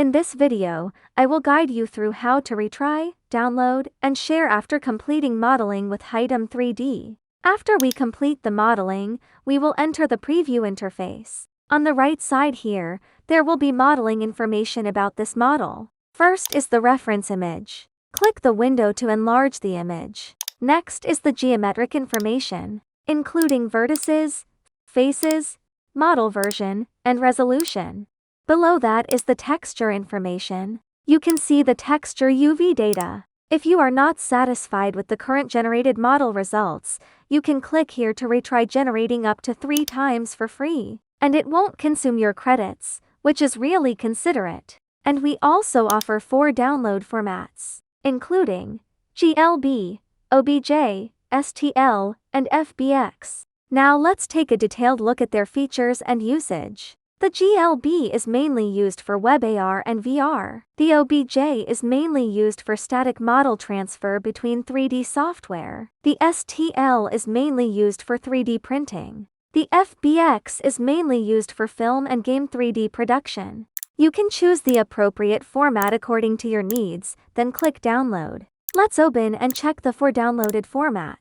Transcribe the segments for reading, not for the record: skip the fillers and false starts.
In this video, I will guide you through how to retry, download, and share after completing modeling with Hitem3D. After we complete the modeling, we will enter the preview interface. On the right side here, there will be modeling information about this model. First is the reference image. Click the window to enlarge the image. Next is the geometric information, including vertices, faces, model version, and resolution. Below that is the texture information. You can see the texture UV data. If you are not satisfied with the current generated model results, you can click here to retry generating up to 3 times for free. And it won't consume your credits, which is really considerate. And we also offer 4 download formats, including GLB, OBJ, STL, and FBX. Now let's take a detailed look at their features and usage. The GLB is mainly used for web AR and VR. The OBJ is mainly used for static model transfer between 3D software. The STL is mainly used for 3D printing. The FBX is mainly used for film and game 3D production. You can choose the appropriate format according to your needs, then click download. Let's open and check the 4 downloaded formats.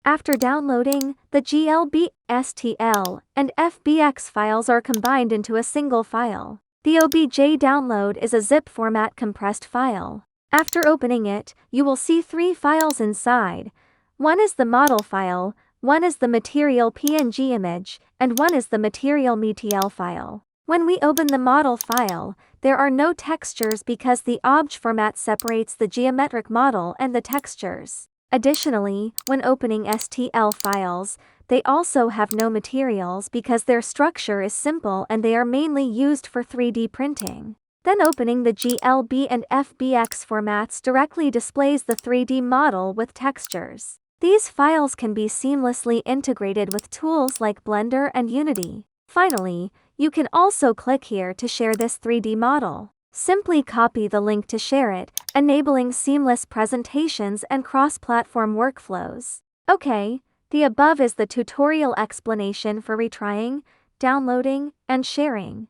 After downloading, the GLB, STL, and FBX files are combined into a single file. The OBJ download is a zip format compressed file. After opening it, you will see 3 files inside. One is the model file, one is the material PNG image, and one is the material MTL file. When we open the model file, there are no textures because the OBJ format separates the geometric model and the textures. Additionally, when opening STL files, they also have no materials because their structure is simple and they are mainly used for 3D printing. Then opening the GLB and FBX formats directly displays the 3D model with textures. These files can be seamlessly integrated with tools like Blender and Unity. Finally, you can also click here to share this 3D model. Simply copy the link to share it, enabling seamless presentations and cross-platform workflows. Okay, the above is the tutorial explanation for retrying, downloading, and sharing.